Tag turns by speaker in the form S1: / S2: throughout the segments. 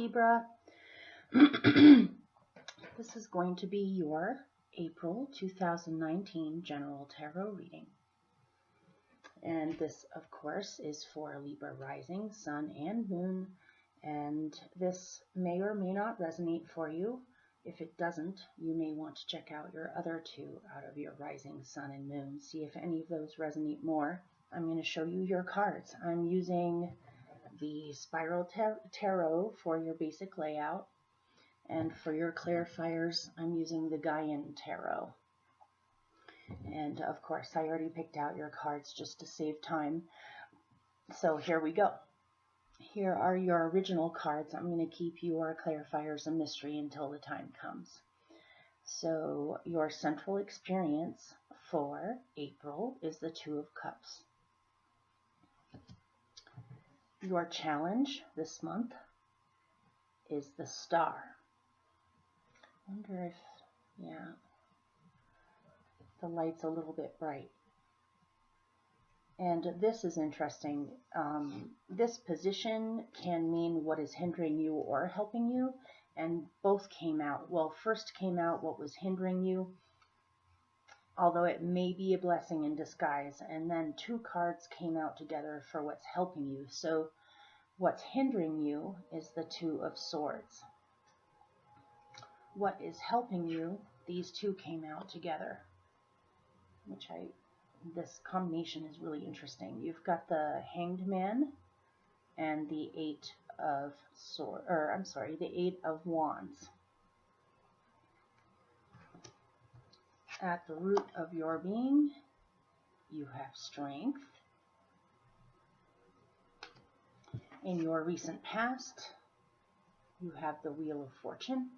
S1: Libra. This is going to be your April 2019 General Tarot reading. And this, of course, is for Libra rising, sun, and moon. And this may or may not resonate for you. If it doesn't, you may want to check out your other two out of your rising, sun, and moon. See if any of those resonate more. I'm going to show you your cards. I'm using the Spiral Tarot for your basic layout. And for your clarifiers, I'm using the Gaian Tarot. And of course, I already picked out your cards just to save time. So here we go. Here are your original cards. I'm going to keep your clarifiers a mystery until the time comes. So your central experience for April is the Two of Cups. Your challenge this month is the Star. I wonder if, yeah, the light's a little bit bright. And this is interesting. This position can mean what is hindering you or helping you, and both came out. Well, first came out what was hindering you, although it may be a blessing in disguise, and then two cards came out together for what's helping you. So what's hindering you is the Two of Swords. What is helping you, these two came out together, which this combination is really interesting. You've got the Hanged Man and the Eight of the Eight of Wands. At the root of your being, you have strength. In your recent past, you have the Wheel of Fortune.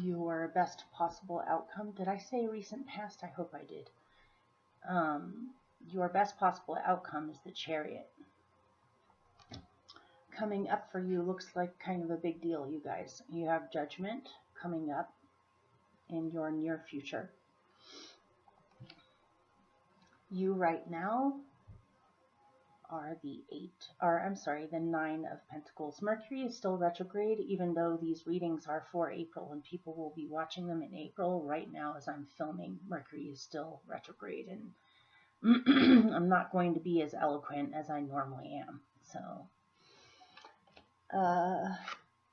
S1: Your best possible outcome. Did I say recent past? I hope I did. Your best possible outcome is the Chariot. Coming up for you looks like kind of a big deal, you guys. You have Judgment coming up in your near future. You right now are the Nine of Pentacles. Mercury is still retrograde, even though these readings are for April and people will be watching them in April. Right now, as I'm filming, Mercury is still retrograde, and I'm not going to be as eloquent as I normally am. So,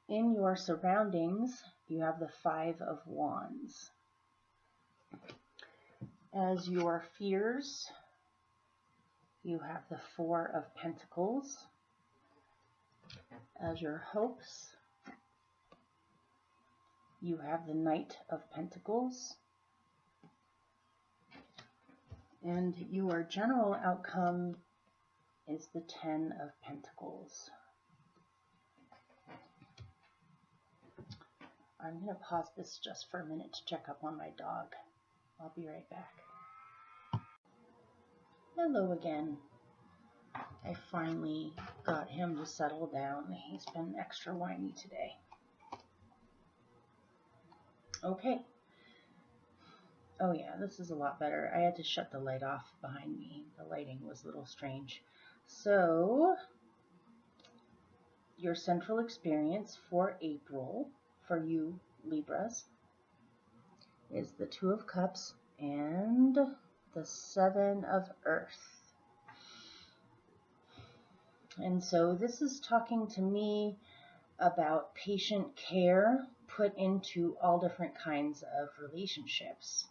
S1: in your surroundings, you have the Five of Wands. As your fears, you have the Four of Pentacles. As your hopes, you have the Knight of Pentacles. And your general outcome is the Ten of Pentacles. I'm going to pause this just for a minute to check up on my dog. I'll be right back. Hello again. I finally got him to settle down. He's been extra whiny today. Okay. Oh yeah, this is a lot better. I had to shut the light off behind me. The lighting was a little strange. So, your central experience for April, for you Libras, is the Two of Cups and the Seven of Earth. And so this is talking to me about patient care put into all different kinds of relationships.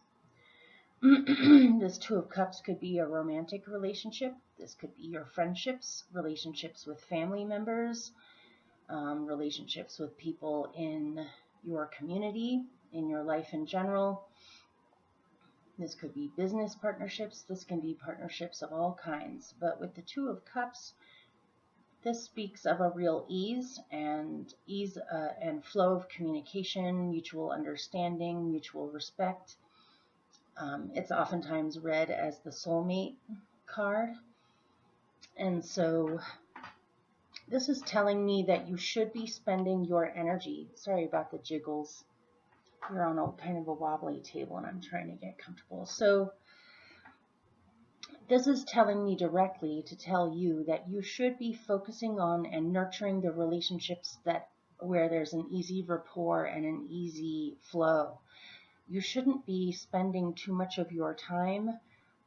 S1: This Two of Cups could be a romantic relationship. This could be your friendships, relationships with family members, relationships with people in your community, in your life in general. This could be business partnerships. This can be partnerships of all kinds. But with the Two of Cups, this speaks of a real ease and flow of communication, mutual understanding, mutual respect. It's oftentimes read as the soulmate card. And so this is telling me that you should be spending your energy. Sorry about the jiggles. We're on a kind of a wobbly table and I'm trying to get comfortable. So This is telling me directly to tell you that you should be focusing on and nurturing the relationships that where there's an easy rapport and an easy flow. You shouldn't be spending too much of your time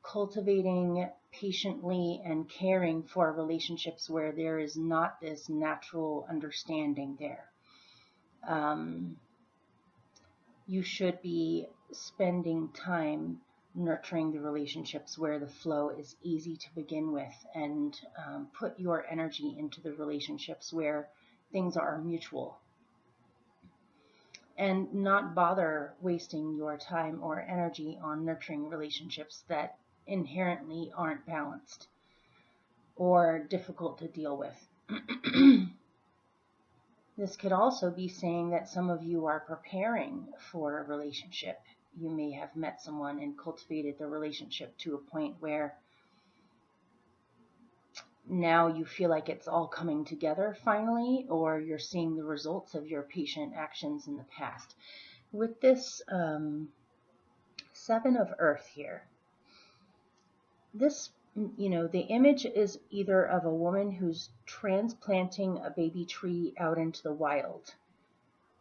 S1: cultivating patiently and caring for relationships where there is not this natural understanding there. You should be spending time nurturing the relationships where the flow is easy to begin with, and put your energy into the relationships where things are mutual, and not bother wasting your time or energy on nurturing relationships that inherently aren't balanced or difficult to deal with. This could also be saying that some of you are preparing for a relationship. You may have met someone and cultivated the relationship to a point where now you feel like it's all coming together finally, or you're seeing the results of your patient actions in the past. With this Seven of Earth here, this, the image is either of a woman who's transplanting a baby tree out into the wild,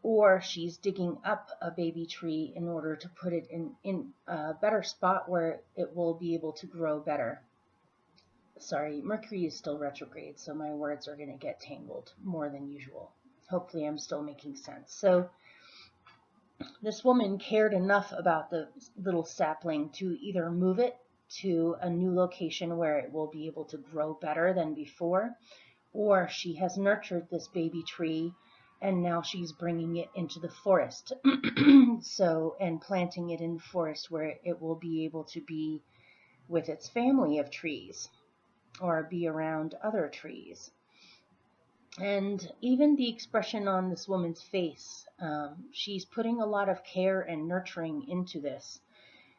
S1: or she's digging up a baby tree in order to put it in a better spot where it will be able to grow better. Sorry, Mercury is still retrograde, so my words are going to get tangled more than usual. Hopefully I'm still making sense. So this woman cared enough about the little sapling to either move it to a new location where it will be able to grow better than before, or she has nurtured this baby tree and now she's bringing it into the forest. And planting it in the forest where it will be able to be with its family of trees or be around other trees. And even the expression on this woman's face, she's putting a lot of care and nurturing into this.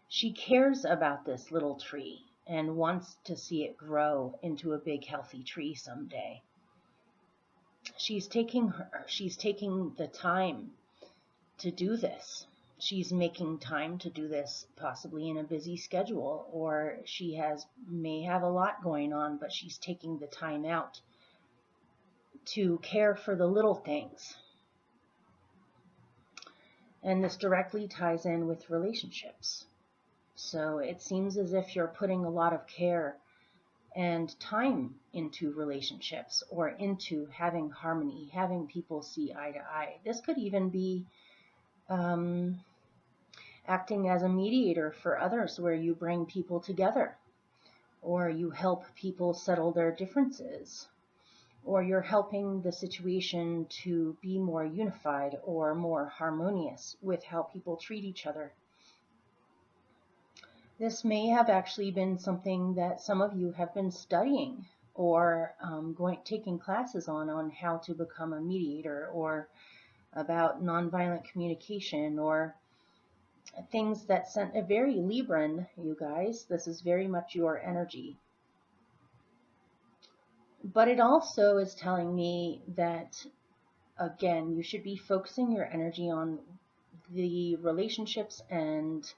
S1: She cares about this little tree and wants to see it grow into a big healthy tree someday. She's taking the time to do this. She's making time to do this, possibly in a busy schedule, or she may have a lot going on, but she's taking the time out to care for the little things. And this directly ties in with relationships. So it seems as if you're putting a lot of care and time into relationships, or into having harmony, having people see eye to eye. This could even be acting as a mediator for others, where you bring people together, or you help people settle their differences, or you're helping the situation to be more unified or more harmonious with how people treat each other. This may have actually been something that some of you have been studying, or taking classes on how to become a mediator, or about nonviolent communication, or things that sent a very Libran, you guys. This is very much your energy. But it also is telling me that, again, you should be focusing your energy on the relationships and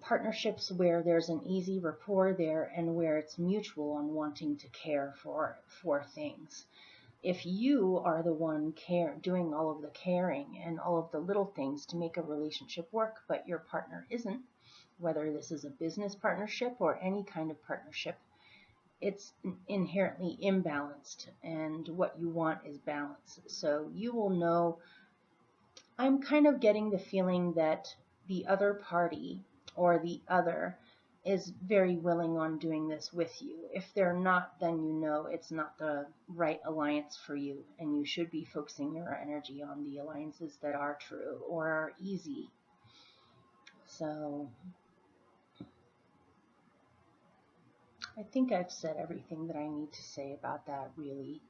S1: partnerships where there's an easy rapport there, and where it's mutual on wanting to care for things. If you are the one doing all of the caring and all of the little things to make a relationship work, but your partner isn't, whether this is a business partnership or any kind of partnership, it's inherently imbalanced, and what you want is balance. So you will know, I'm kind of getting the feeling that the other party or the other is very willing on doing this with you. If they're not, then you know it's not the right alliance for you, and you should be focusing your energy on the alliances that are true or are easy. So I think I've said everything that I need to say about that, really.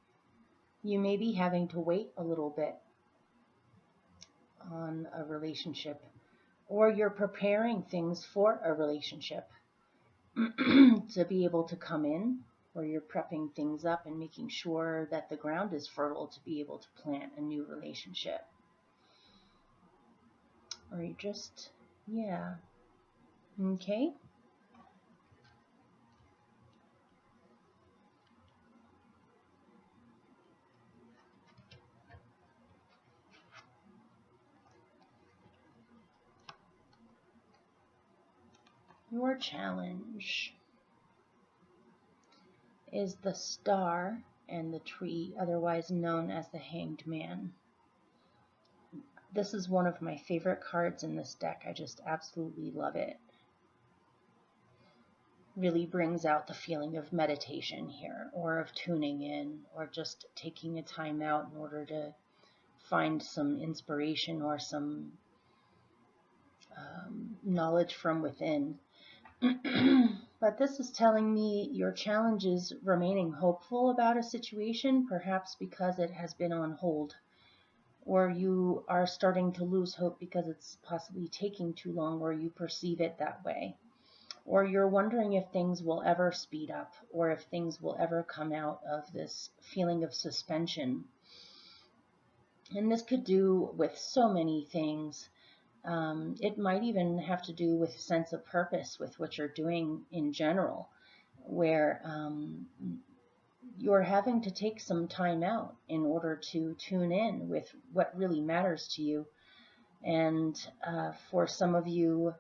S1: You may be having to wait a little bit on a relationship, or you're preparing things for a relationship to be able to come in, or you're prepping things up and making sure that the ground is fertile to be able to plant a new relationship. Or you just, yeah. Okay. Your challenge is the Star and the Tree, otherwise known as the Hanged Man. This is one of my favorite cards in this deck. I just absolutely love it. Really brings out the feeling of meditation here, or of tuning in, or just taking a time out in order to find some inspiration or some knowledge from within. But this is telling me your challenge is remaining hopeful about a situation, perhaps because it has been on hold, or you are starting to lose hope because it's possibly taking too long, or you perceive it that way. Or you're wondering if things will ever speed up, or if things will ever come out of this feeling of suspension. And this could do with so many things. It might even have to do with sense of purpose with what you're doing in general, where you're having to take some time out in order to tune in with what really matters to you. And for some of you,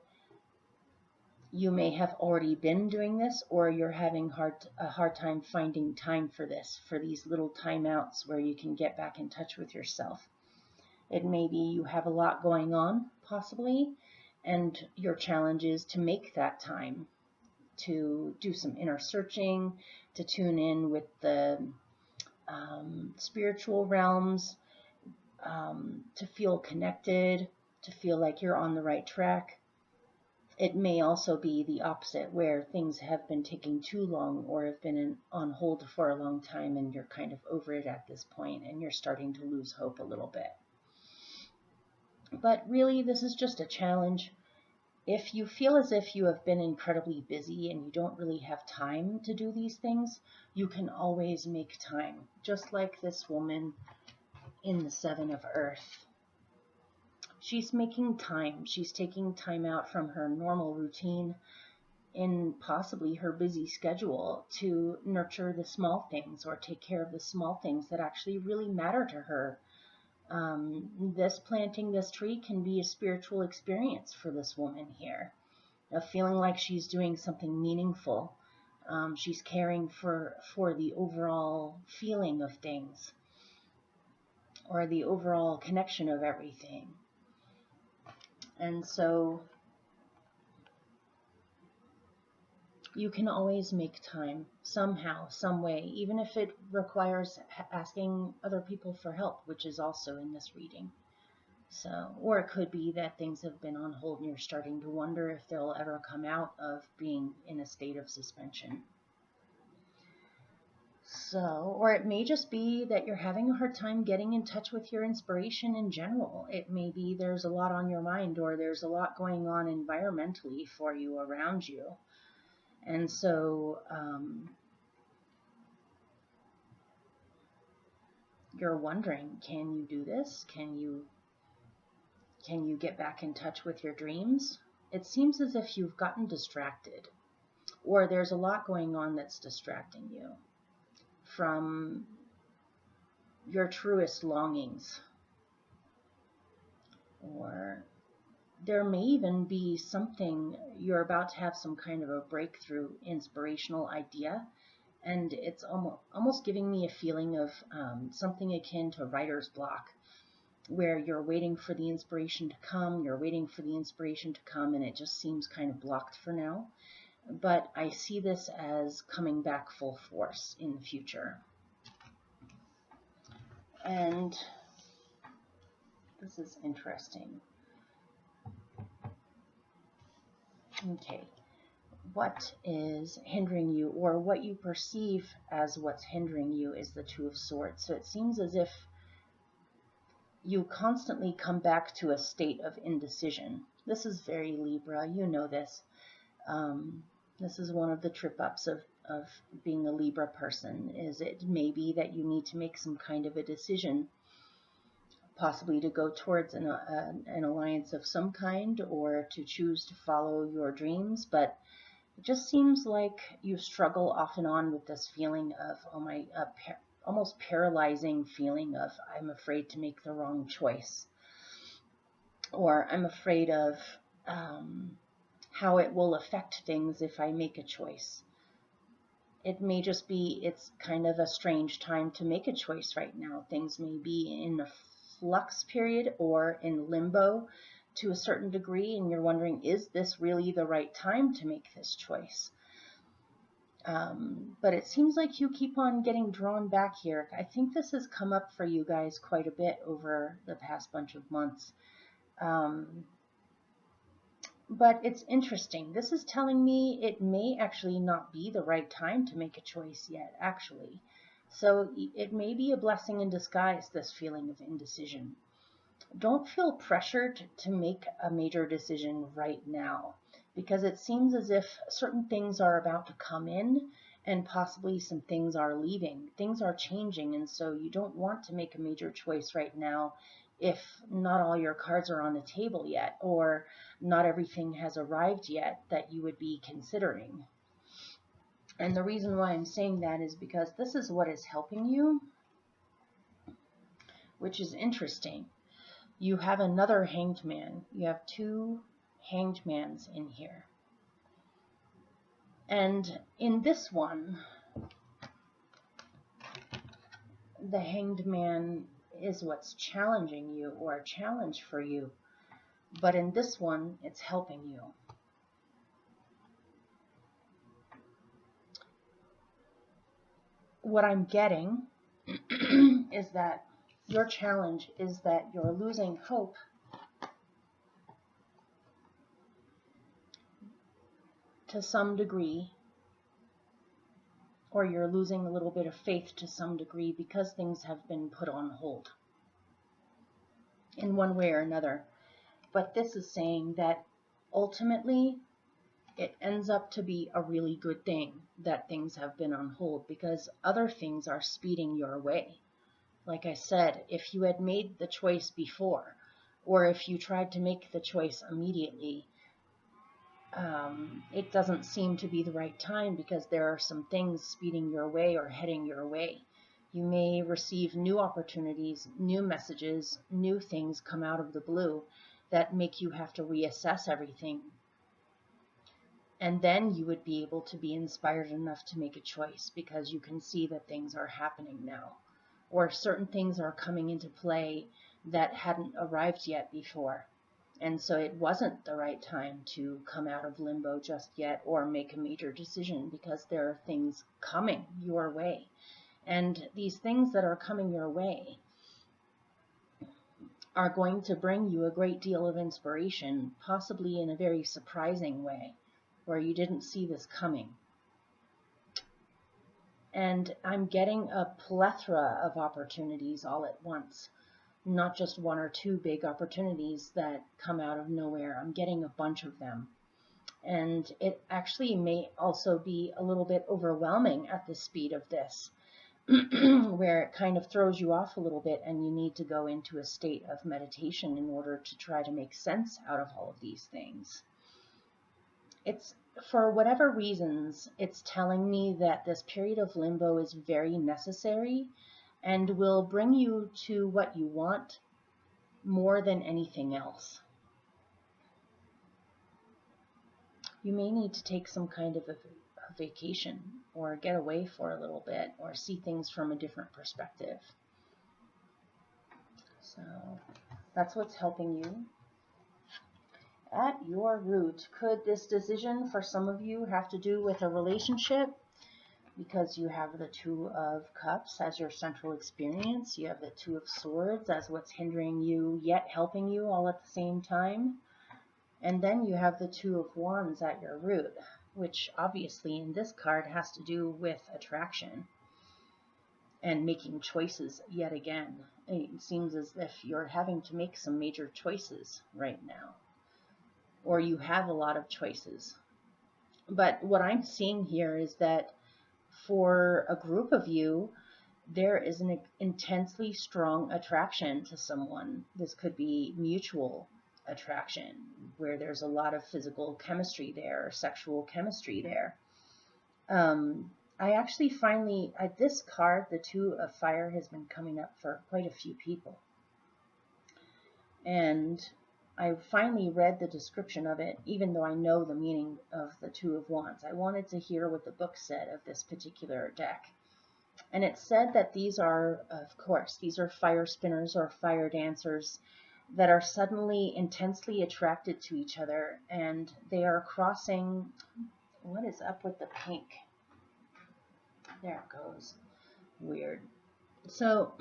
S1: you may have already been doing this, or you're having a hard time finding time for this, for these little timeouts where you can get back in touch with yourself. It may be you have a lot going on, possibly, and your challenge is to make that time, to do some inner searching, to tune in with the spiritual realms, to feel connected, to feel like you're on the right track. It may also be the opposite, where things have been taking too long or have been on hold for a long time, and you're kind of over it at this point, and you're starting to lose hope a little bit. But really, this is just a challenge. If you feel as if you have been incredibly busy and you don't really have time to do these things, you can always make time, just like this woman in the Seven of Earth. She's making time. She's taking time out from her normal routine in possibly her busy schedule to nurture the small things, or take care of the small things that actually really matter to her. This planting this tree can be a spiritual experience for this woman here, of feeling like she's doing something meaningful. She's caring for the overall feeling of things, or the overall connection of everything. And so you can always make time somehow, some way, even if it requires asking other people for help, which is also in this reading. So, or it could be that things have been on hold and you're starting to wonder if they'll ever come out of being in a state of suspension. So, or it may just be that you're having a hard time getting in touch with your inspiration in general. It may be there's a lot on your mind, or there's a lot going on environmentally for you, around you. And so you're wondering, can you do this? Can you get back in touch with your dreams? It seems as if you've gotten distracted, or there's a lot going on that's distracting you from your truest longings. Or there may even be something, you're about to have some kind of a breakthrough inspirational idea, and it's almost giving me a feeling of something akin to writer's block, where you're waiting for the inspiration to come, and it just seems kind of blocked for now. But I see this as coming back full force in the future. And this is interesting. Okay, what is hindering you, or what you perceive as what's hindering you, is the Two of Swords. So it seems as if you constantly come back to a state of indecision. This is very Libra, you know this. This is one of the trip-ups of being a Libra person, is it may be that you need to make some kind of a decision, possibly to go towards an alliance of some kind, or to choose to follow your dreams. But it just seems like you struggle off and on with this feeling of, almost paralyzing feeling of, I'm afraid to make the wrong choice, or I'm afraid of how it will affect things if I make a choice. It may just be it's kind of a strange time to make a choice right now. Things may be in a flux period or in limbo to a certain degree, and you're wondering, is this really the right time to make this choice? But it seems like you keep on getting drawn back here. I think this has come up for you guys quite a bit over the past bunch of months. But it's interesting. This is telling me it may actually not be the right time to make a choice yet, actually. So it may be a blessing in disguise, this feeling of indecision. Don't feel pressured to make a major decision right now, because it seems as if certain things are about to come in and possibly some things are leaving. Things are changing, and so you don't want to make a major choice right now if not all your cards are on the table yet, or not everything has arrived yet that you would be considering. And the reason why I'm saying that is because this is what is helping you, which is interesting. You have another hanged man. You have two hanged mans in here. And in this one, the hanged man is what's challenging you, or a challenge for you. But in this one, it's helping you. What I'm getting is that your challenge is that you're losing hope to some degree, or you're losing a little bit of faith to some degree because things have been put on hold in one way or another. But this is saying that ultimately it ends up to be a really good thing that things have been on hold, because other things are speeding your way. Like I said, if you had made the choice before, or if you tried to make the choice immediately, it doesn't seem to be the right time, because there are some things speeding your way or heading your way. You may receive new opportunities, new messages, new things come out of the blue that make you have to reassess everything. And then you would be able to be inspired enough to make a choice, because you can see that things are happening now, or certain things are coming into play that hadn't arrived yet before. And so it wasn't the right time to come out of limbo just yet or make a major decision, because there are things coming your way. And these things that are coming your way are going to bring you a great deal of inspiration, possibly in a very surprising way, where you didn't see this coming. And I'm getting a plethora of opportunities all at once, not just one or two big opportunities that come out of nowhere. I'm getting a bunch of them. And it actually may also be a little bit overwhelming at the speed of this, where it kind of throws you off a little bit, and you need to go into a state of meditation in order to try to make sense out of all of these things. It's, for whatever reasons, it's telling me that this period of limbo is very necessary and will bring you to what you want more than anything else. You may need to take some kind of a vacation, or get away for a little bit, or see things from a different perspective. So that's what's helping you. At your root, could this decision for some of you have to do with a relationship? Because you have the Two of Cups as your central experience. You have the Two of Swords as what's hindering you yet helping you all at the same time. And then you have the Two of Wands at your root, which obviously in this card has to do with attraction and making choices yet again. It seems as if you're having to make some major choices right now, or you have a lot of choices. But what I'm seeing here is that for a group of you, there is an intensely strong attraction to someone. This could be mutual attraction, where there's a lot of physical chemistry there, or sexual chemistry there. I actually finally, this card, the Two of Fire, has been coming up for quite a few people. And I finally read the description of it, even though I know the meaning of the Two of Wands. I wanted to hear what the book said of this particular deck. And it said that these are, of course, these are fire spinners or fire dancers that are suddenly intensely attracted to each other, and they are crossing. What is up with the pink? There it goes. Weird. So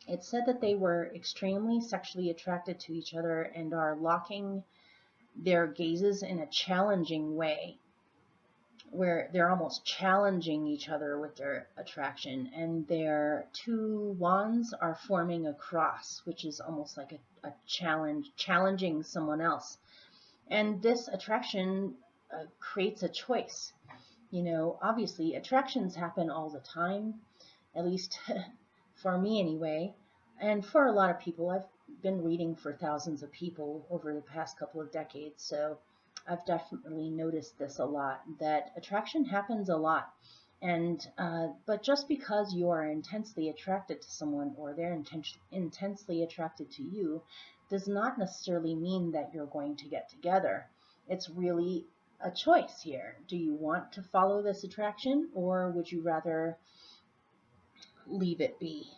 S1: it said that they were extremely sexually attracted to each other and are locking their gazes in a challenging way, where they're almost challenging each other with their attraction, and their two wands are forming a cross, which is almost like a challenge, challenging someone else. And this attraction creates a choice. You know, obviously attractions happen all the time, at least for me anyway, and for a lot of people. I've been reading for thousands of people over the past couple of decades, so I've definitely noticed this a lot, that attraction happens a lot. And but just because you are intensely attracted to someone, or they're intensely attracted to you, does not necessarily mean that you're going to get together. It's really a choice here. Do you want to follow this attraction, or would you rather leave it be?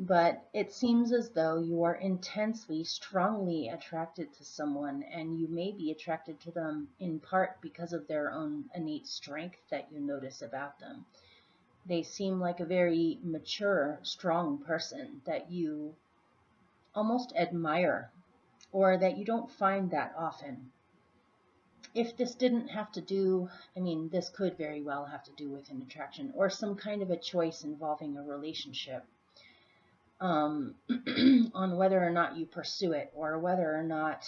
S1: But it seems as though you are intensely, strongly attracted to someone, and you may be attracted to them in part because of their own innate strength that you notice about them. They seem like a very mature, strong person that you almost admire, or that you don't find that often. If this didn't have to do, I mean, this could very well have to do with an attraction or some kind of a choice involving a relationship. On whether or not you pursue it, or whether or not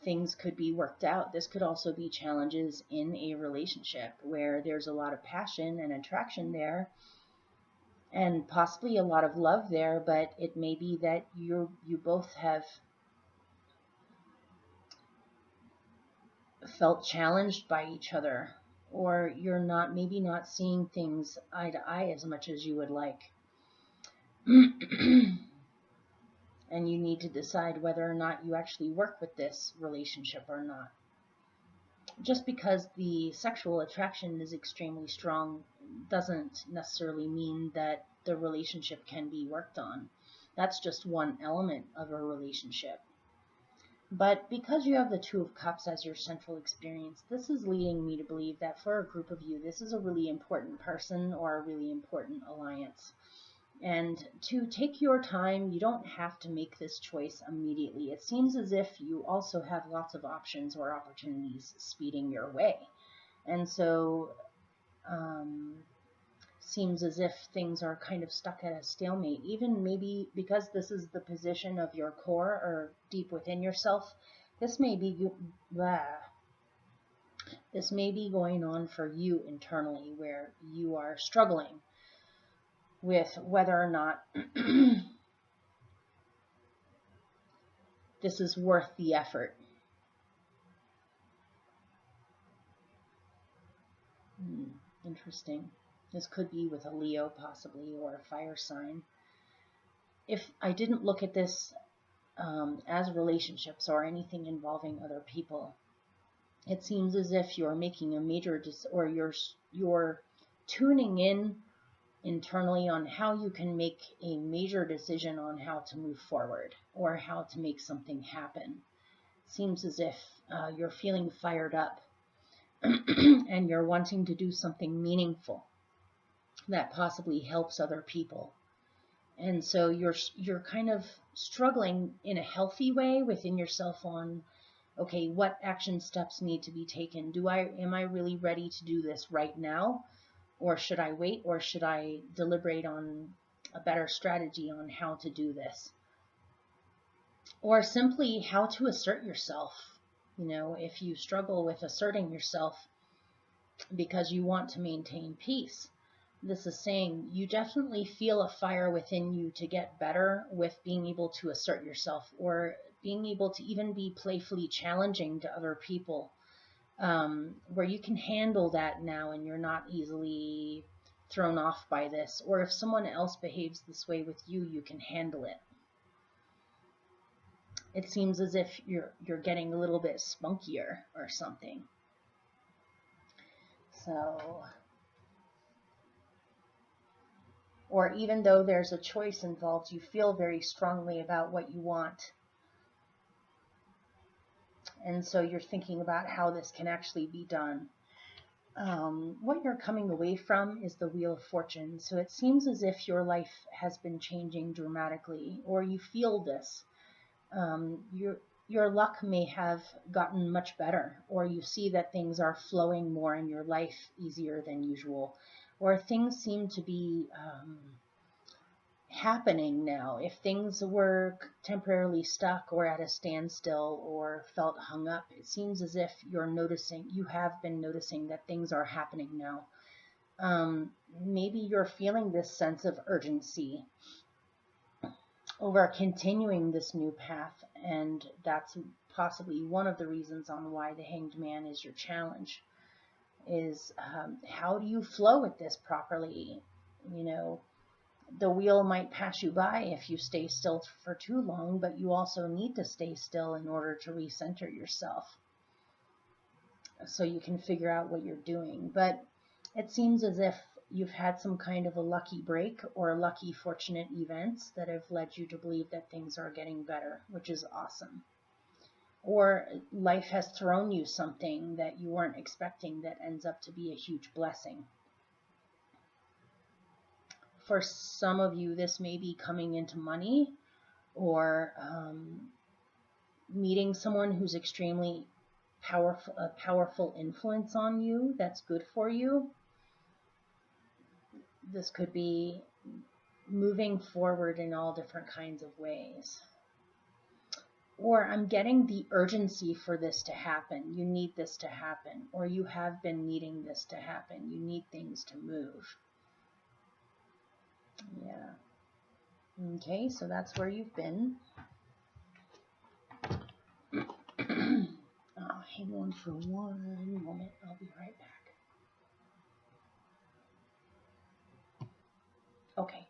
S1: things could be worked out. This could also be challenges in a relationship where there's a lot of passion and attraction there, and possibly a lot of love there, but it may be that you both have felt challenged by each other, or you're maybe not seeing things eye to eye as much as you would like. And you need to decide whether or not you actually work with this relationship or not. Just because the sexual attraction is extremely strong doesn't necessarily mean that the relationship can be worked on. That's just one element of a relationship. But because you have the Two of Cups as your central experience, this is leading me to believe that for a group of you, this is a really important person or a really important alliance. And to take your time, you don't have to make this choice immediately. It seems as if you also have lots of options or opportunities speeding your way. And so seems as if things are kind of stuck at a stalemate, even maybe because this is the position of your core or deep within yourself. This may be going on for you internally, where you are struggling with whether or not this is worth the effort. Interesting. This could be with a Leo possibly, or a fire sign. If I didn't look at this as relationships or anything involving other people, it seems as if you're making a major or you're tuning in internally on how you can make a major decision on how to move forward or how to make something happen. Seems as if you're feeling fired up and you're wanting to do something meaningful that possibly helps other people. And so you're kind of struggling in a healthy way within yourself on, okay, what action steps need to be taken? Am I really ready to do this right now? Or should I wait, or should I deliberate on a better strategy on how to do this? Or simply how to assert yourself. You know, if you struggle with asserting yourself because you want to maintain peace, this is saying you definitely feel a fire within you to get better with being able to assert yourself, or being able to even be playfully challenging to other people. Where you can handle that now and you're not easily thrown off by this. Or if someone else behaves this way with you, you can handle it. It seems as if you're getting a little bit spunkier or something. So, or even though there's a choice involved, you feel very strongly about what you want. And so you're thinking about how this can actually be done. What you're coming away from is the Wheel of Fortune. So it seems as if your life has been changing dramatically, or you feel this. Your luck may have gotten much better, or you see that things are flowing more in your life easier than usual, or things seem to be happening now. If things were temporarily stuck or at a standstill or felt hung up, it seems as if you have been noticing that things are happening now. Maybe you're feeling this sense of urgency over continuing this new path, and that's possibly one of the reasons on why the Hanged Man is your challenge, is how do you flow with this properly? You know, the wheel might pass you by if you stay still for too long, but you also need to stay still in order to recenter yourself so you can figure out what you're doing. But it seems as if you've had some kind of a lucky break or lucky fortunate events that have led you to believe that things are getting better, which is awesome. Or life has thrown you something that you weren't expecting that ends up to be a huge blessing. For some of you, this may be coming into money, or meeting someone who's extremely powerful, a powerful influence on you that's good for you. This could be moving forward in all different kinds of ways. Or I'm getting the urgency for this to happen. You need this to happen, or you have been needing this to happen. You need things to move. Yeah. Okay, so that's where you've been. Hang on for one moment. I'll be right back. Okay.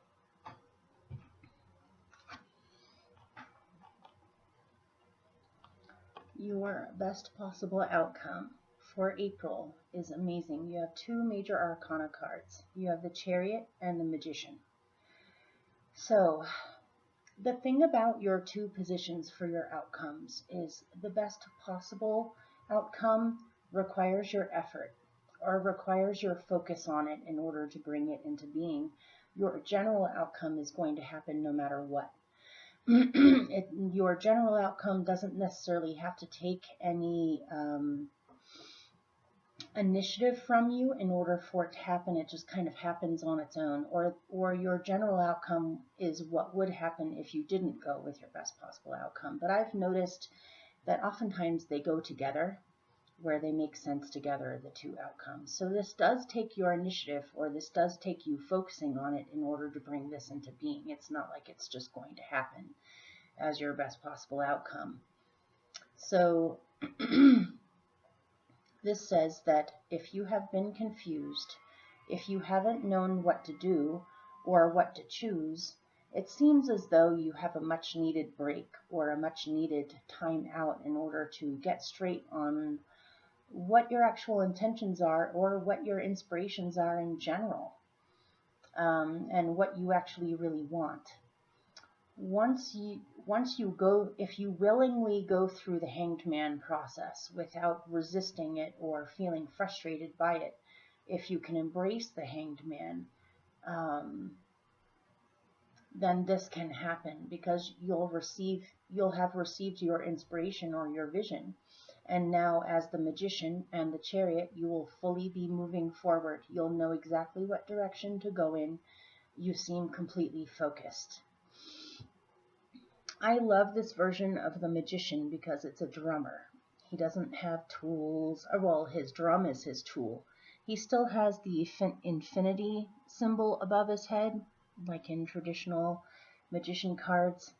S1: Your best possible outcome for April is amazing. You have two major arcana cards. You have the Chariot and the Magician. So, the thing about your two positions for your outcomes is the best possible outcome requires your effort or requires your focus on it in order to bring it into being. Your general outcome is going to happen no matter what. Your general outcome doesn't necessarily have to take any initiative from you in order for it to happen. It just kind of happens on its own. Or your general outcome is what would happen if you didn't go with your best possible outcome. But I've noticed that oftentimes they go together, where they make sense together, the two outcomes. So this does take your initiative, or this does take you focusing on it in order to bring this into being. It's not like it's just going to happen as your best possible outcome. So this says that if you have been confused, if you haven't known what to do or what to choose, it seems as though you have a much needed break or a much needed time out in order to get straight on what your actual intentions are or what your inspirations are in general, and what you actually really want. Once you go, if you willingly go through the Hanged Man process without resisting it or feeling frustrated by it, if you can embrace the Hanged Man, then this can happen, because you'll have received your inspiration or your vision. And now, as the Magician and the Chariot, you will fully be moving forward. You'll know exactly what direction to go in. You seem completely focused. I love this version of the Magician because it's a drummer. He doesn't have tools. Well, his drum is his tool. He still has the infinity symbol above his head, like in traditional magician cards.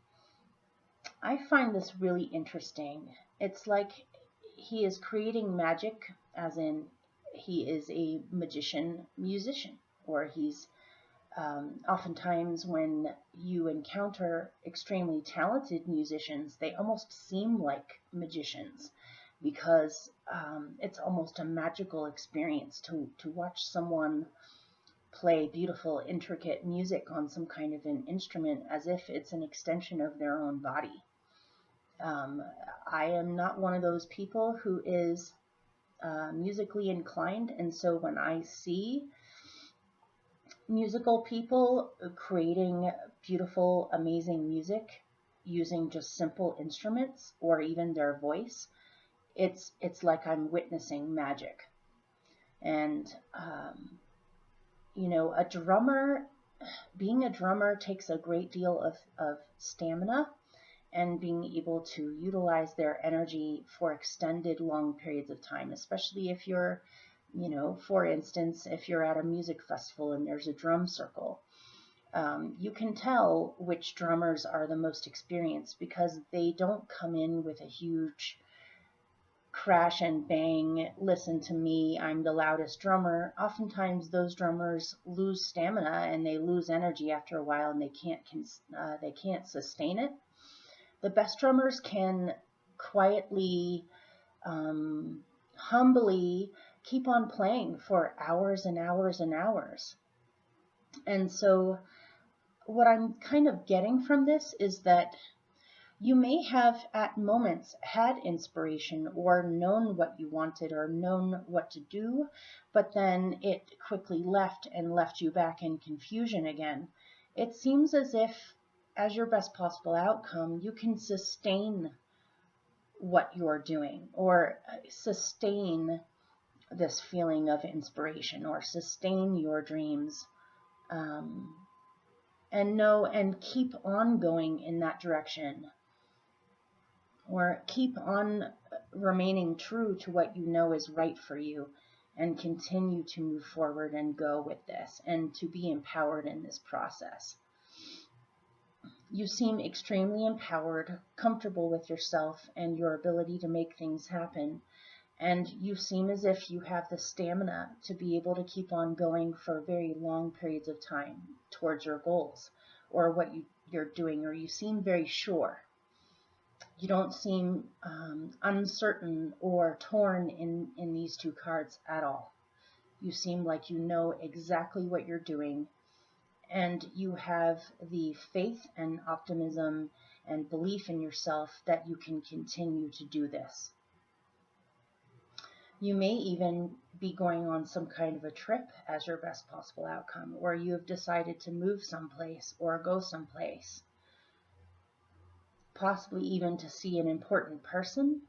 S1: I find this really interesting. It's like he is creating magic, as in he is a magician musician, or he's Oftentimes when you encounter extremely talented musicians, they almost seem like magicians because it's almost a magical experience to watch someone play beautiful, intricate music on some kind of an instrument as if it's an extension of their own body. I am not one of those people who is musically inclined, and so when I see musical people creating beautiful, amazing music using just simple instruments or even their voice, it's like I'm witnessing magic. And you know, being a drummer takes a great deal of stamina and being able to utilize their energy for extended long periods of time, especially if you're, you know, for instance, if you're at a music festival and there's a drum circle, you can tell which drummers are the most experienced because they don't come in with a huge crash and bang, listen to me, I'm the loudest drummer. Oftentimes those drummers lose stamina and they lose energy after a while, and they can't sustain it. The best drummers can quietly, humbly keep on playing for hours and hours and hours. And so what I'm kind of getting from this is that you may have at moments had inspiration or known what you wanted or known what to do, but then it quickly left and left you back in confusion again. It seems as if, as your best possible outcome, you can sustain what you're doing or sustain this feeling of inspiration or sustain your dreams, and keep on going in that direction, or keep on remaining true to what you know is right for you and continue to move forward and go with this and to be empowered in this process. You seem extremely empowered, comfortable with yourself and your ability to make things happen. And you seem as if you have the stamina to be able to keep on going for very long periods of time towards your goals or what you're doing, or you seem very sure. You don't seem uncertain or torn in these two cards at all. You seem like you know exactly what you're doing, and you have the faith and optimism and belief in yourself that you can continue to do this. You may even be going on some kind of a trip as your best possible outcome, or you have decided to move someplace or go someplace, possibly even to see an important person.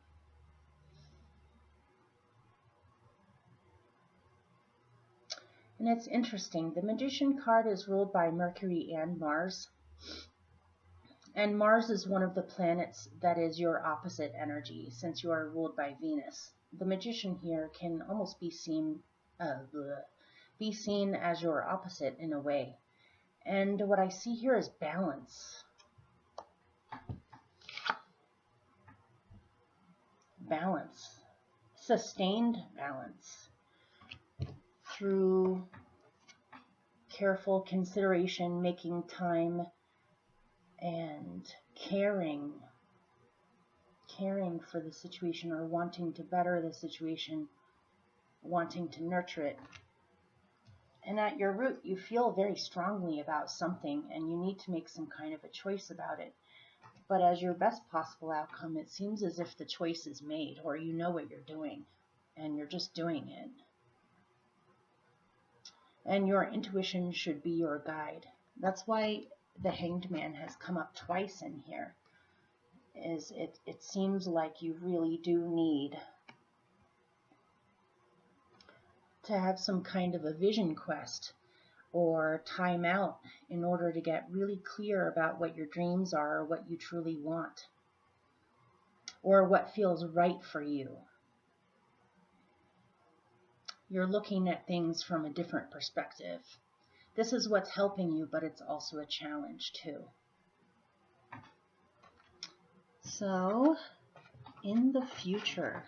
S1: And it's interesting, the Magician card is ruled by Mercury and Mars. And Mars is one of the planets that is your opposite energy, since you are ruled by Venus. The Magician here can almost be seen as your opposite in a way. And what I see here is balance. Balance. Sustained balance. Through careful consideration, making time, and caring for the situation, or wanting to better the situation, wanting to nurture it. And at your root, you feel very strongly about something, and you need to make some kind of a choice about it. But as your best possible outcome, it seems as if the choice is made, or you know what you're doing, and you're just doing it. And your intuition should be your guide. That's why the Hanged Man has come up twice in here. It seems like you really do need to have some kind of a vision quest or time out in order to get really clear about what your dreams are, or what you truly want, or what feels right for you. You're looking at things from a different perspective. This is what's helping you, but it's also a challenge too. So, in the future,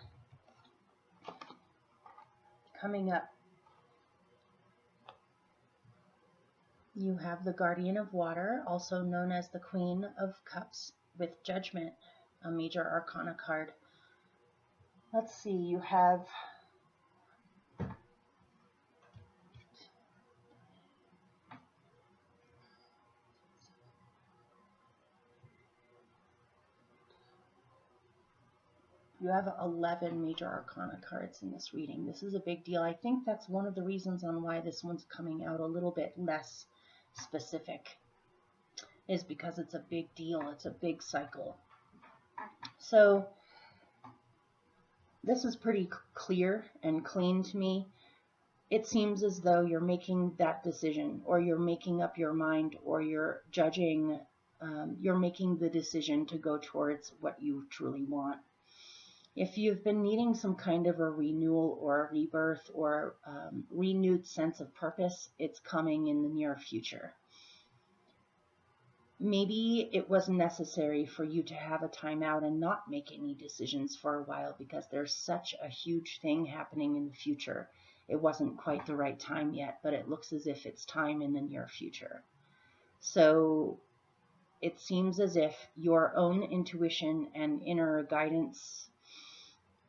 S1: coming up, You have the Guardian of Water, also known as the Queen of Cups, with Judgment, a major arcana card. Let's see, you have You have 11 major arcana cards in this reading. This is a big deal. I think that's one of the reasons on why this one's coming out a little bit less specific, is because it's a big deal. It's a big cycle. So this is pretty clear and clean to me. It seems as though you're making that decision, or you're making up your mind, or you're judging, you're making the decision to go towards what you truly want. If you've been needing some kind of a renewal or a rebirth or renewed sense of purpose, it's coming in the near future. Maybe it was necessary for you to have a time out and not make any decisions for a while because there's such a huge thing happening in the future. It wasn't quite the right time yet, but it looks as if it's time in the near future. So it seems as if your own intuition and inner guidance,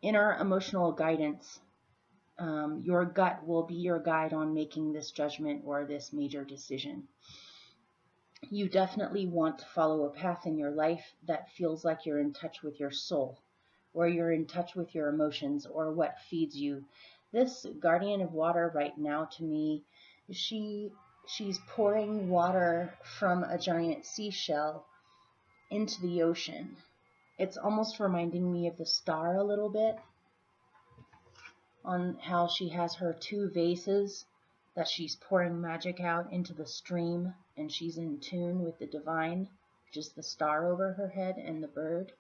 S1: inner emotional guidance, your gut will be your guide on making this judgment or this major decision. You definitely want to follow a path in your life that feels like you're in touch with your soul, or you're in touch with your emotions, or what feeds you. This Guardian of Water right now, to me, she's pouring water from a giant seashell into the ocean. It's almost reminding me of the star a little bit, on how she has her two vases that she's pouring magic out into the stream, and she's in tune with the divine, which is the star over her head and the bird.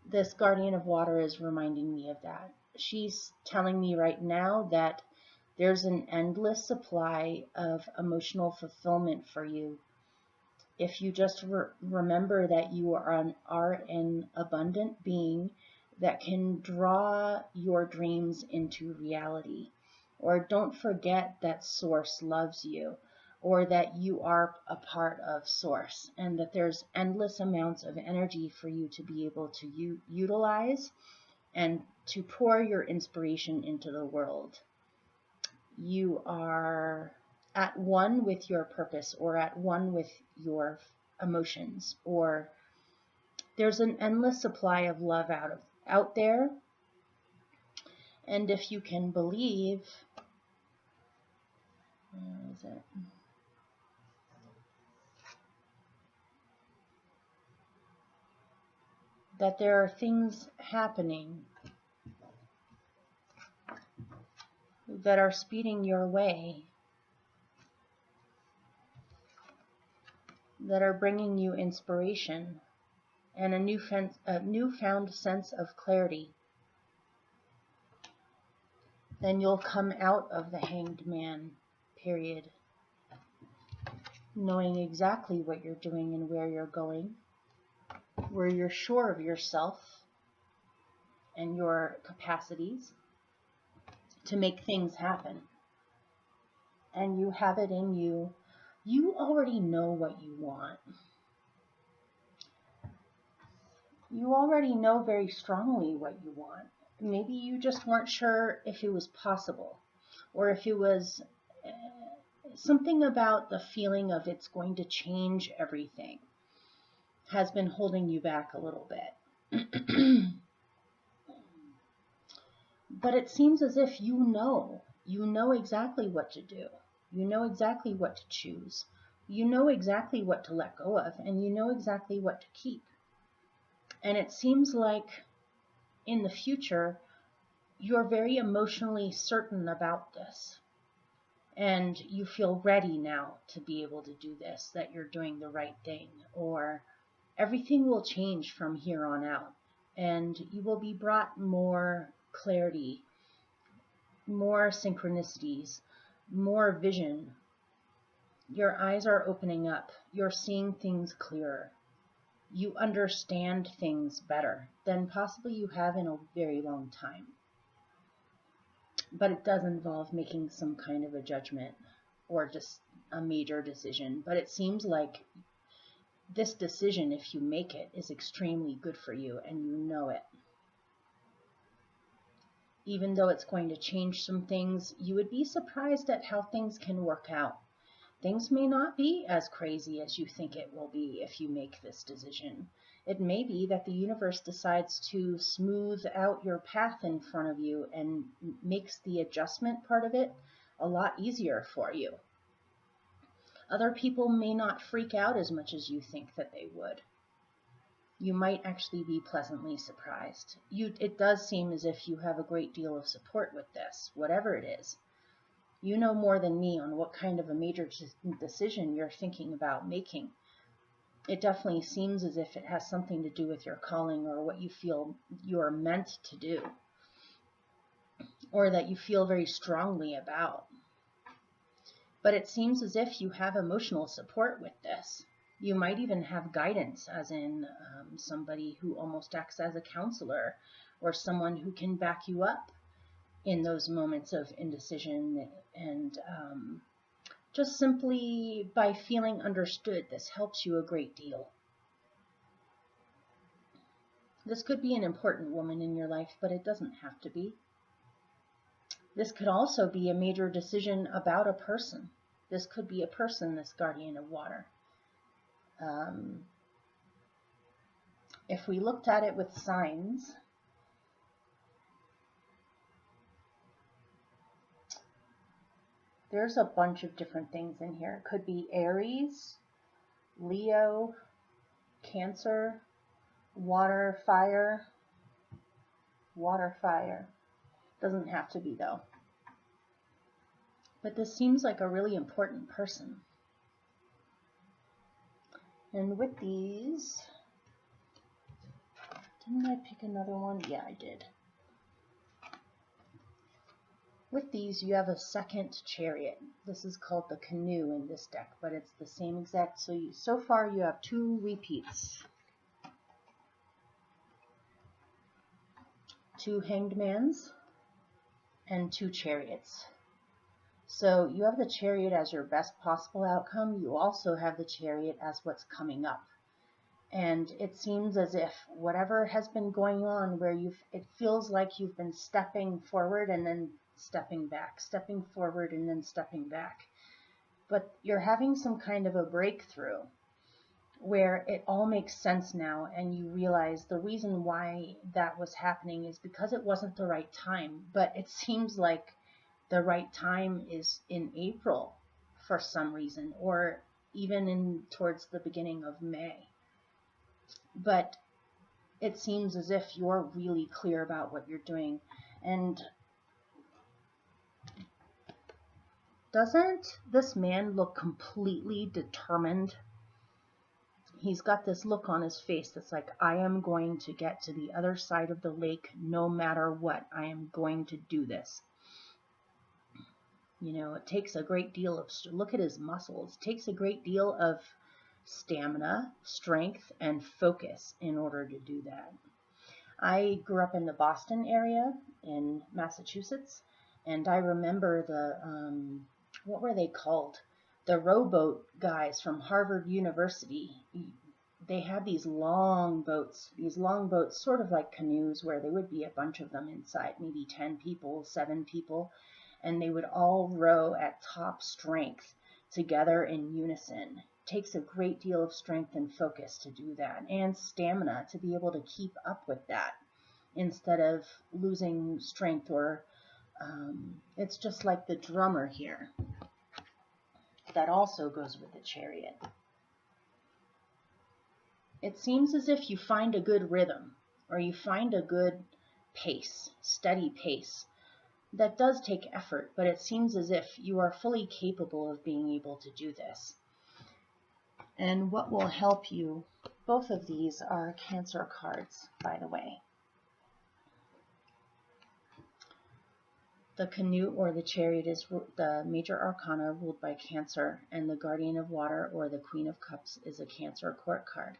S1: This Guardian of Water is reminding me of that. She's telling me right now that there's an endless supply of emotional fulfillment for you. If you just remember that you are an abundant being that can draw your dreams into reality. Or don't forget that Source loves you, or that you are a part of Source, and that there's endless amounts of energy for you to be able to utilize and to pour your inspiration into the world. You are at one with your purpose, or at one with your emotions, or there's an endless supply of love out there. And if you can believe, where is it? That there are things happening that are speeding your way, that are bringing you inspiration and a newfound sense of clarity, then you'll come out of the Hanged Man period knowing exactly what you're doing and where you're going, where you're sure of yourself and your capacities to make things happen. And you have it in you. You already know what you want. You already know very strongly what you want. Maybe you just weren't sure if it was possible, or if it was something about the feeling of it's going to change everything has been holding you back a little bit. But it seems as if you know exactly what to do. You know exactly what to choose. You know exactly what to let go of, and you know exactly what to keep. And it seems like in the future, you're very emotionally certain about this. And you feel ready now to be able to do this, that you're doing the right thing, or everything will change from here on out. And you will be brought more clarity, more synchronicities, more vision. Your eyes are opening up. You're seeing things clearer. You understand things better than possibly you have in a very long time. But it does involve making some kind of a judgment. or just a major decision, but it seems like this decision, if you make it, is extremely good for you and you know it. Even though it's going to change some things, you would be surprised at how things can work out. Things may not be as crazy as you think it will be if you make this decision. It may be that the universe decides to smooth out your path in front of you and makes the adjustment part of it a lot easier for you. Other people may not freak out as much as you think that they would. You might actually be pleasantly surprised. It does seem as if you have a great deal of support with this, whatever it is. You know more than me on what kind of a major decision you're thinking about making. It definitely seems as if it has something to do with your calling or what you feel you're meant to do, or that you feel very strongly about. But it seems as if you have emotional support with this. You might even have guidance, as in somebody who almost acts as a counselor, or someone who can back you up in those moments of indecision, and just simply by feeling understood, this helps you a great deal. This could be an important woman in your life, but it doesn't have to be. This could also be a major decision about a person. This could be a person, this guardian of water. If we looked at it with signs, there's a bunch of different things in here. It could be Aries, Leo, Cancer, water, fire. Water, fire. Doesn't have to be though. But this seems like a really important person. And with these, didn't I pick another one? Yeah, I did. With these, you have a second chariot. This is called the canoe in this deck, but it's the same exact. So far you have 2 repeats. 2 hanged mans and 2 chariots. So you have the chariot as your best possible outcome. You also have the chariot as what's coming up. And it seems as if whatever has been going on where it feels like you've been stepping forward and then stepping back, stepping forward and then stepping back. But you're having some kind of a breakthrough where it all makes sense now, and you realize the reason why that was happening is because it wasn't the right time. But it seems like the right time is in April for some reason, or even towards the beginning of May. But it seems as if you're really clear about what you're doing. And doesn't this man look completely determined? He's got this look on his face that's like, I am going to get to the other side of the lake no matter what. I am going to do this. You know, it takes a great deal of, look at his muscles. It takes a great deal of stamina, strength, and focus in order to do that. I grew up in the Boston area in Massachusetts, and I remember the, what were they called? The rowboat guys from Harvard University. They had these long boats, sort of like canoes, where there would be a bunch of them inside, maybe 10 people, 7 people, and they would all row at top strength together in unison. It takes a great deal of strength and focus to do that, and stamina to be able to keep up with that instead of losing strength, or it's just like the drummer here. That also goes with the chariot. It seems as if you find a good rhythm, or you find a good pace, steady pace. That does take effort, but it seems as if you are fully capable of being able to do this. And what will help you, both of these are Cancer cards, by the way. The canoe or the chariot is the major arcana ruled by Cancer, and the guardian of water or the Queen of Cups is a Cancer court card.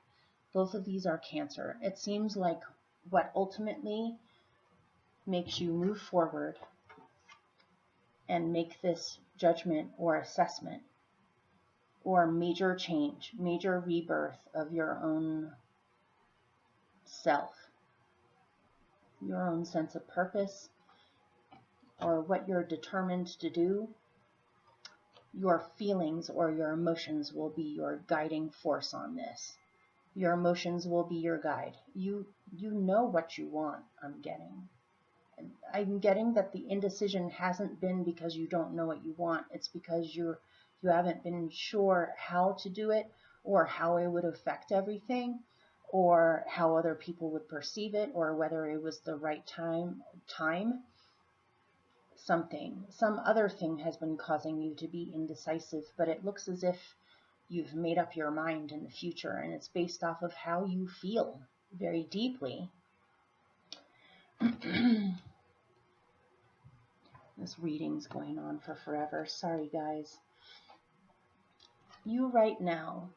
S1: Both of these are Cancer. It seems like what ultimately makes you move forward and make this judgment, or assessment, or major change, major rebirth of your own self, your own sense of purpose, or what you're determined to do. Your feelings or your emotions will be your guiding force on this. Your emotions will be your guide. You know what you want, I'm getting. I'm getting that the indecision hasn't been because you don't know what you want. It's because you haven't been sure how to do it, or how it would affect everything, or how other people would perceive it, or whether it was the right time. Some other thing has been causing you to be indecisive, but it looks as if you've made up your mind in the future, and it's based off of how you feel very deeply. This reading's going on for forever. Sorry, guys. You right now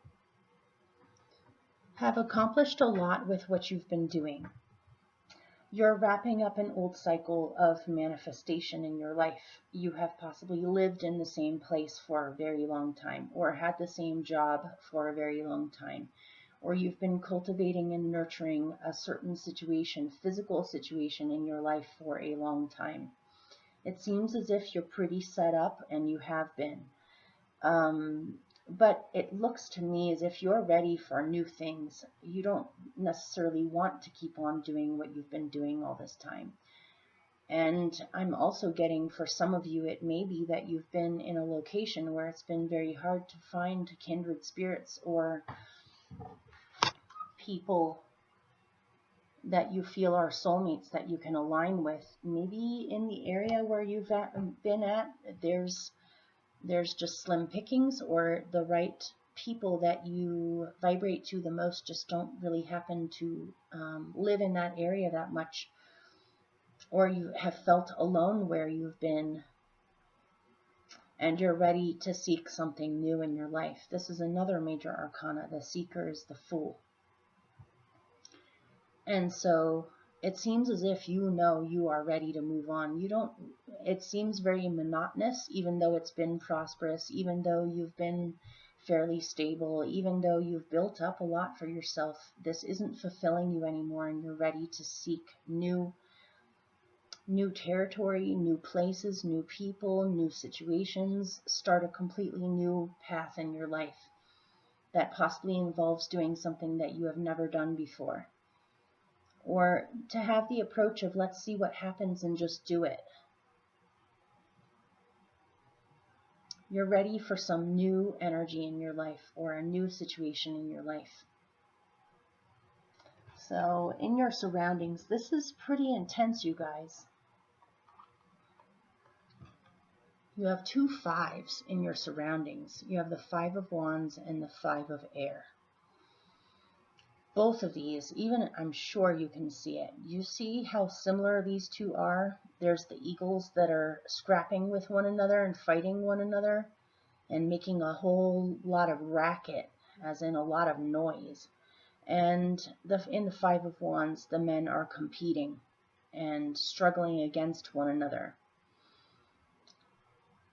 S1: have accomplished a lot with what you've been doing. You're wrapping up an old cycle of manifestation in your life. You have possibly lived in the same place for a very long time, or had the same job for a very long time, or you've been cultivating and nurturing a certain situation, physical situation in your life for a long time. It seems as if you're pretty set up, and you have been. But it looks to me as if you're ready for new things. You don't necessarily want to keep on doing what you've been doing all this time. And I'm also getting, for some of you, it may be that you've been in a location where it's been very hard to find kindred spirits or people that you feel are soulmates that you can align with. Maybe in the area where you've been at, there's just slim pickings, or the right people that you vibrate to the most just don't really happen to live in that area that much, or you have felt alone where you've been, and you're ready to seek something new in your life. This is another major arcana. The seeker is the fool. And so it seems as if you know you are ready to move on. It seems very monotonous, even though it's been prosperous, even though you've been fairly stable, even though you've built up a lot for yourself. This isn't fulfilling you anymore, and you're ready to seek new territory, new places, new people, new situations, start a completely new path in your life that possibly involves doing something that you have never done before. Or to have the approach of, let's see what happens and just do it. You're ready for some new energy in your life, or a new situation in your life. So in your surroundings, this is pretty intense, you guys. You have 2 5s in your surroundings. You have the 5 of Wands and the 5 of Air. Both of these, even I'm sure you can see it. You see how similar these two are? There's the eagles that are scrapping with one another and fighting one another and making a whole lot of racket, as in a lot of noise. And in the 5 of Wands, the men are competing and struggling against one another.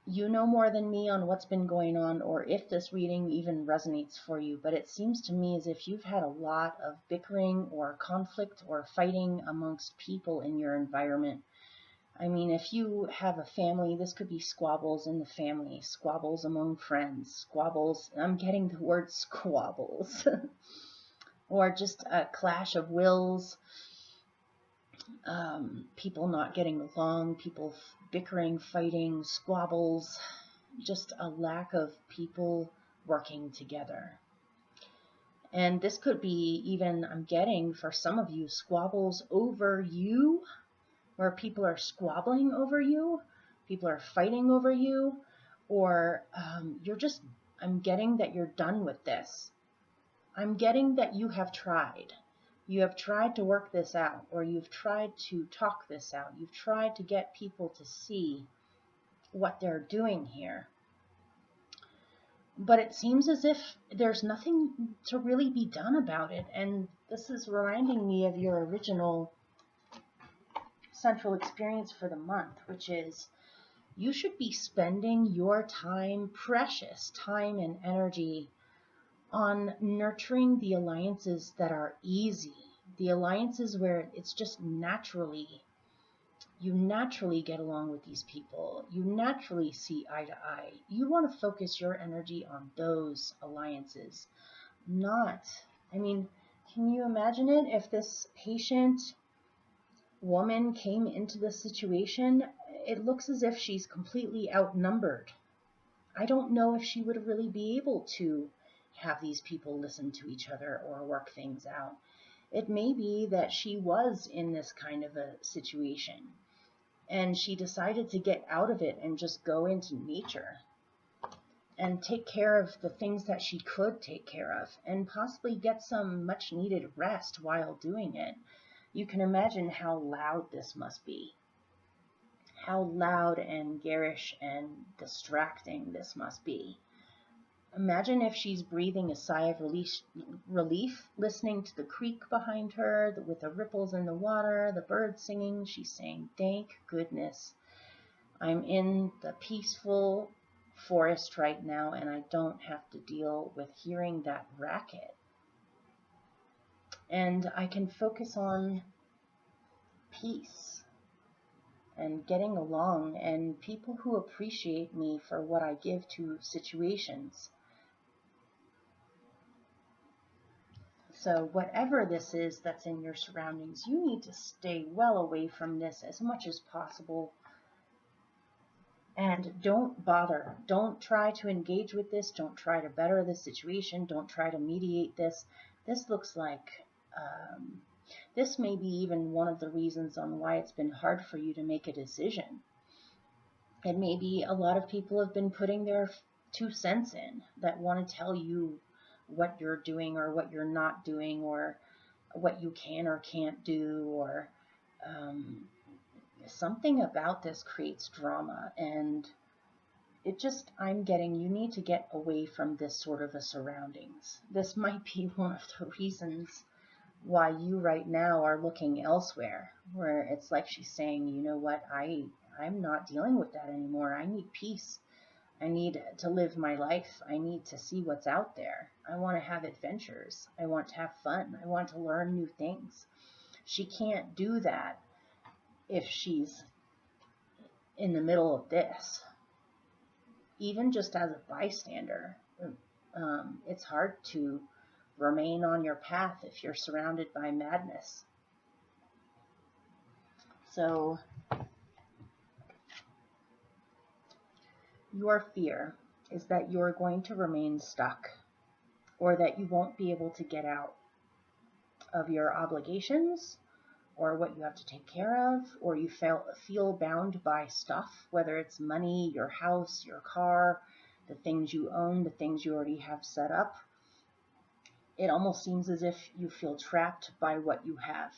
S1: You know more than me on what's been going on, or if this reading even resonates for you, but it seems to me as if you've had a lot of bickering or conflict or fighting amongst people in your environment. I mean, if you have a family, this could be squabbles in the family, squabbles among friends, squabbles, I'm getting the word squabbles, or just a clash of wills. People not getting along, people bickering, fighting, squabbles, just a lack of people working together. And this could be even, I'm getting for some of you, squabbles over you, where people are squabbling over you, people are fighting over you, or I'm getting that you're done with this. I'm getting that you have tried. You have tried to work this out, or you've tried to talk this out. You've tried to get people to see what they're doing here. But it seems as if there's nothing to really be done about it. And this is reminding me of your original central experience for the month, which is You should be spending your time, precious time and energy, on nurturing the alliances that are easy, the alliances where it's just you naturally get along with these people, you naturally see eye to eye. You want to focus your energy on those alliances, not, I mean, can you imagine it if this patient woman came into the situation? It looks as if she's completely outnumbered. I don't know if she would really be able to have these people listen to each other or work things out. It may be that she was in this kind of a situation and she decided to get out of it and just go into nature and take care of the things that she could take care of and possibly get some much needed rest while doing it. You can imagine how loud this must be. How loud and garish and distracting this must be. Imagine if she's breathing a sigh of relief, listening to the creek behind her, with the ripples in the water, the birds singing. She's saying, thank goodness I'm in the peaceful forest right now and I don't have to deal with hearing that racket. And I can focus on peace and getting along and people who appreciate me for what I give to situations. So whatever this is that's in your surroundings, you need to stay well away from this as much as possible. And don't bother. Don't try to engage with this. Don't try to better the situation. Don't try to mediate this. This looks like, this may be even one of the reasons on why it's been hard for you to make a decision. And maybe a lot of people have been putting their 2 cents in that want to tell you what you're doing or what you're not doing or what you can or can't do, or something about this creates drama. And it just, I'm getting, you need to get away from this sort of a surroundings. This might be one of the reasons why you right now are looking elsewhere, where it's like she's saying, you know what, I'm not dealing with that anymore. I need peace. I need to live my life. I need to see what's out there. I want to have adventures. I want to have fun. I want to learn new things. She can't do that if she's in the middle of this. Even just as a bystander, it's hard to remain on your path if you're surrounded by madness. So your fear is that you're going to remain stuck, or that you won't be able to get out of your obligations or what you have to take care of, or you feel bound by stuff, whether it's money, your house, your car, the things you own, the things you already have set up. It almost seems as if you feel trapped by what you have.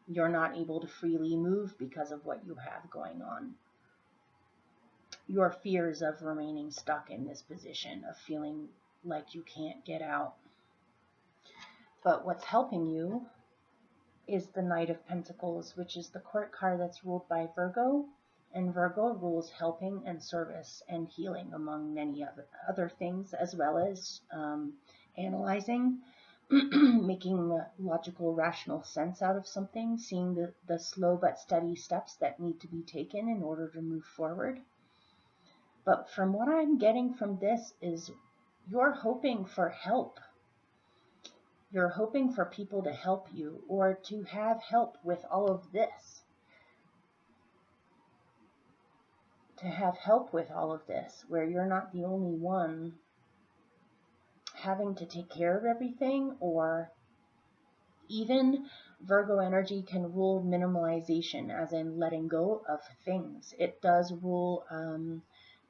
S1: You're not able to freely move because of what you have going on. Your fears of remaining stuck in this position, of feeling like you can't get out. But what's helping you is the Knight of Pentacles, which is the court card that's ruled by Virgo. And Virgo rules helping and service and healing, among many other things, as well as analyzing, making logical, rational sense out of something, seeing the slow but steady steps that need to be taken in order to move forward. But from what I'm getting from this is you're hoping for help. You're hoping for people to help you, or to have help with all of this. To have help with all of this, where you're not the only one having to take care of everything. Or even Virgo energy can rule minimalization, as in letting go of things. It does rule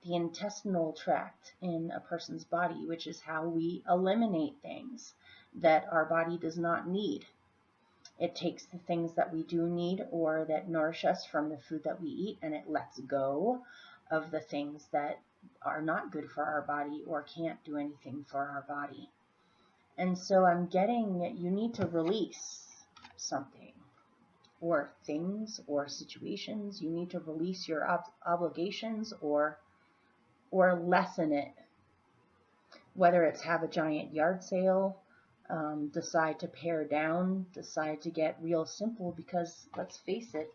S1: the intestinal tract in a person's body, which is how we eliminate things that our body does not need. It takes the things that we do need or that nourish us from the food that we eat, and it lets go of the things that are not good for our body or can't do anything for our body. And so I'm getting, you need to release something. or things or situations. You need to release your obligations or lessen it. Whether it's have a giant yard sale, decide to pare down, decide to get real simple, because let's face it,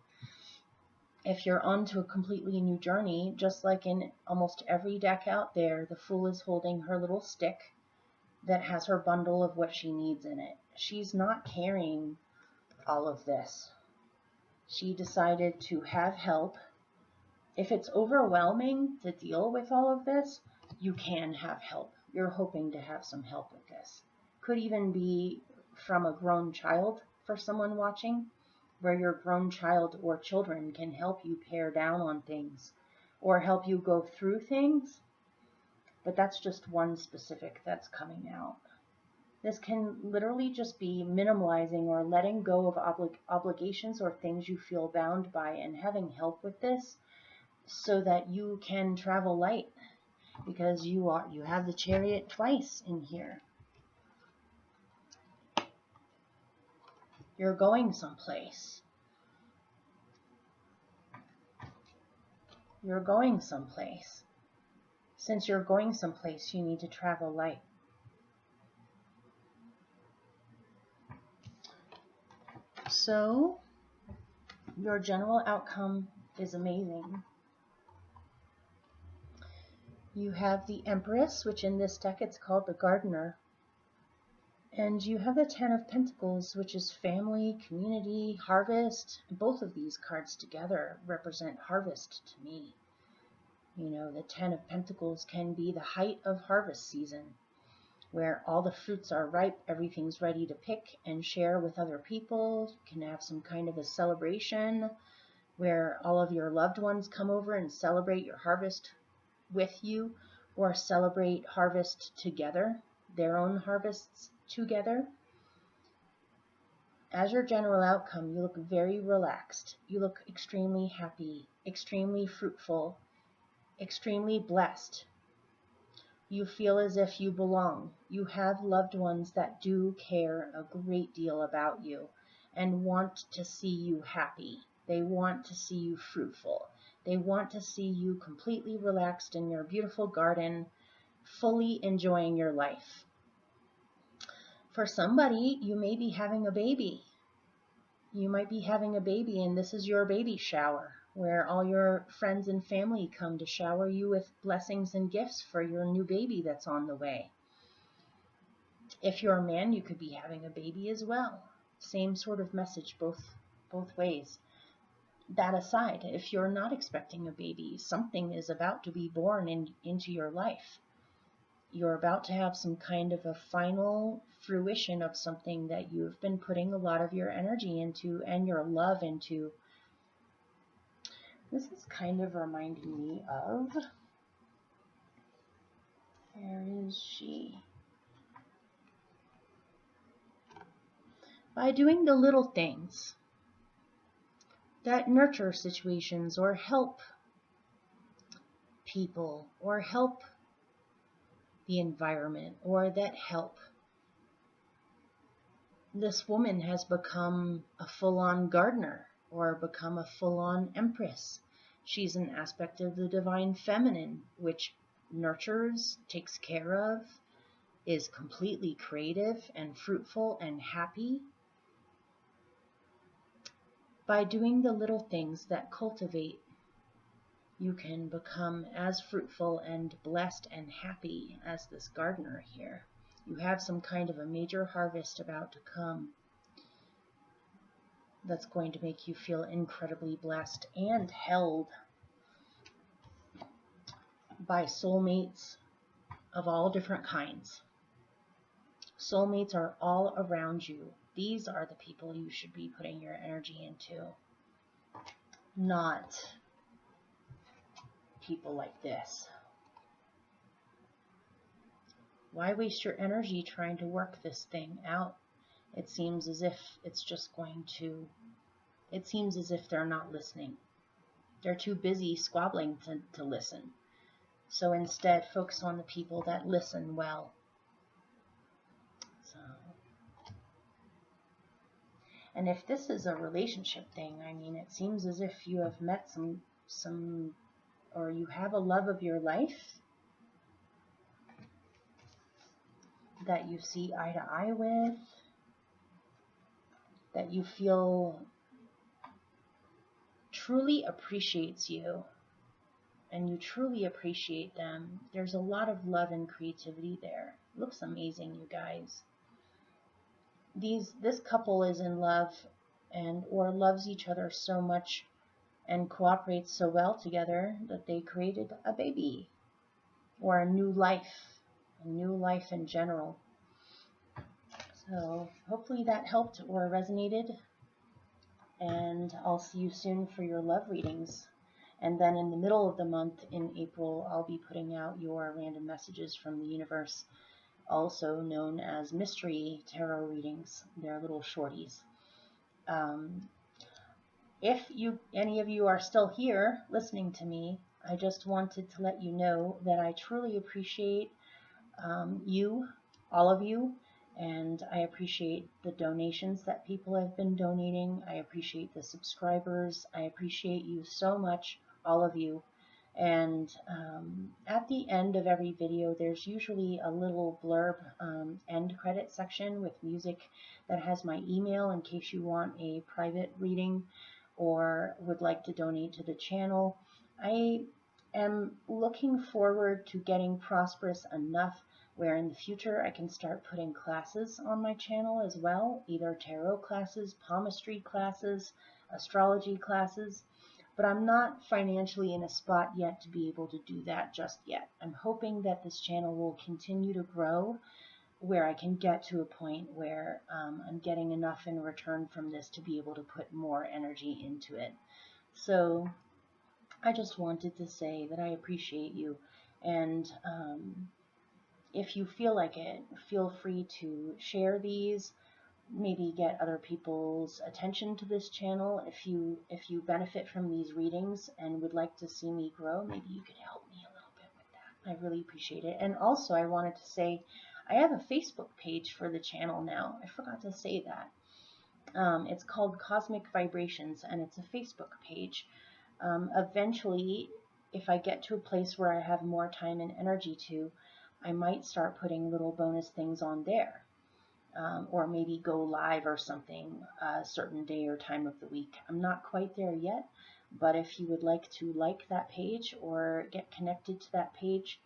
S1: if you're onto a completely new journey, just like in almost every deck out there, the Fool is holding her little stick that has her bundle of what she needs in it. She's not carrying all of this. She decided to have help. If it's overwhelming to deal with all of this, you can have help. You're hoping to have some help with this. Could even be from a grown child for someone watching, where your grown child or children can help you pare down on things or help you go through things. But that's just one specific that's coming out. This can literally just be minimalizing or letting go of obligations or things you feel bound by, and having help with this so that you can travel light, because you have the Chariot twice in here. You're going someplace. You're going someplace. Since you're going someplace, you need to travel light. So, your general outcome is amazing. You have the Empress, which in this deck it's called the Gardener. And you have the Ten of Pentacles, which is family, community, harvest. Both of these cards together represent harvest to me. You know, the Ten of Pentacles can be the height of harvest season, where all the fruits are ripe, everything's ready to pick and share with other people. You can have some kind of a celebration where all of your loved ones come over and celebrate your harvest with you, or celebrate harvest together, their own harvests together. As your general outcome, you look very relaxed. You look extremely happy, extremely fruitful, extremely blessed. You feel as if you belong. You have loved ones that do care a great deal about you and want to see you happy. They want to see you fruitful. They want to see you completely relaxed in your beautiful garden, fully enjoying your life. For somebody, you may be having a baby. You might be having a baby, and this is your baby shower, where all your friends and family come to shower you with blessings and gifts for your new baby that's on the way. If you're a man, you could be having a baby as well. Same sort of message both ways. That aside, if you're not expecting a baby, something is about to be born into your life. You're about to have some kind of a final fruition of something that you've been putting a lot of your energy into and your love into. This is kind of reminding me of, where is she? By doing the little things that nurture situations or help people or help the environment or that help. This woman has become a full-on gardener or become a full-on empress. She's an aspect of the divine feminine, which nurtures, takes care of, is completely creative and fruitful and happy. By doing the little things that cultivate, you can become as fruitful and blessed and happy as this gardener here. You have some kind of a major harvest about to come that's going to make you feel incredibly blessed and held by soulmates of all different kinds. Soulmates are all around you. These are the people you should be putting your energy into, not people like this. Why waste your energy trying to work this thing out? It seems as if it's just going to, it seems as if they're not listening. They're too busy squabbling to listen. So instead, focus on the people that listen well. And if this is a relationship thing, I mean, it seems as if you have met some, or you have a love of your life that you see eye to eye with, that you feel truly appreciates you, and you truly appreciate them. There's a lot of love and creativity there. It looks amazing, you guys. This couple is in love and or loves each other so much and cooperates so well together that they created a baby or a new life in general. So hopefully that helped or resonated, and I'll see you soon for your love readings. And then in the middle of the month in April, I'll be putting out your random messages from the universe, also known as mystery tarot readings. They're little shorties. If any of you are still here listening to me, I just wanted to let you know that I truly appreciate you, all of you, and I appreciate the donations that people have been donating. I appreciate the subscribers. I appreciate you so much, all of you. And at the end of every video, there's usually a little blurb end credit section with music that has my email in case you want a private reading or would like to donate to the channel. I am looking forward to getting prosperous enough where in the future I can start putting classes on my channel as well, either tarot classes, palmistry classes, astrology classes, but I'm not financially in a spot yet to be able to do that just yet. I'm hoping that this channel will continue to grow where I can get to a point where I'm getting enough in return from this to be able to put more energy into it. So I just wanted to say that I appreciate you, and if you feel like it, feel free to share these, maybe get other people's attention to this channel. If you benefit from these readings and would like to see me grow, maybe you could help me a little bit with that. I really appreciate it. And also I wanted to say I have a Facebook page for the channel now. I forgot to say that. It's called Cosmic Vibrations, and it's a Facebook page. Eventually, if I get to a place where I have more time and energy to, I might start putting little bonus things on there, or maybe go live or something a certain day or time of the week. I'm not quite there yet, but if you would like to like that page or get connected to that page,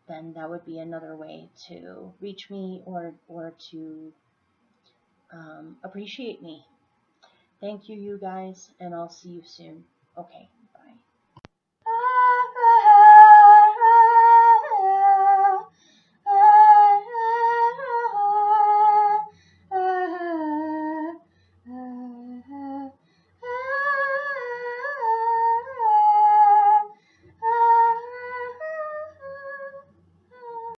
S1: then that would be another way to reach me or to appreciate me. Thank you, you guys, and I'll see you soon. Okay.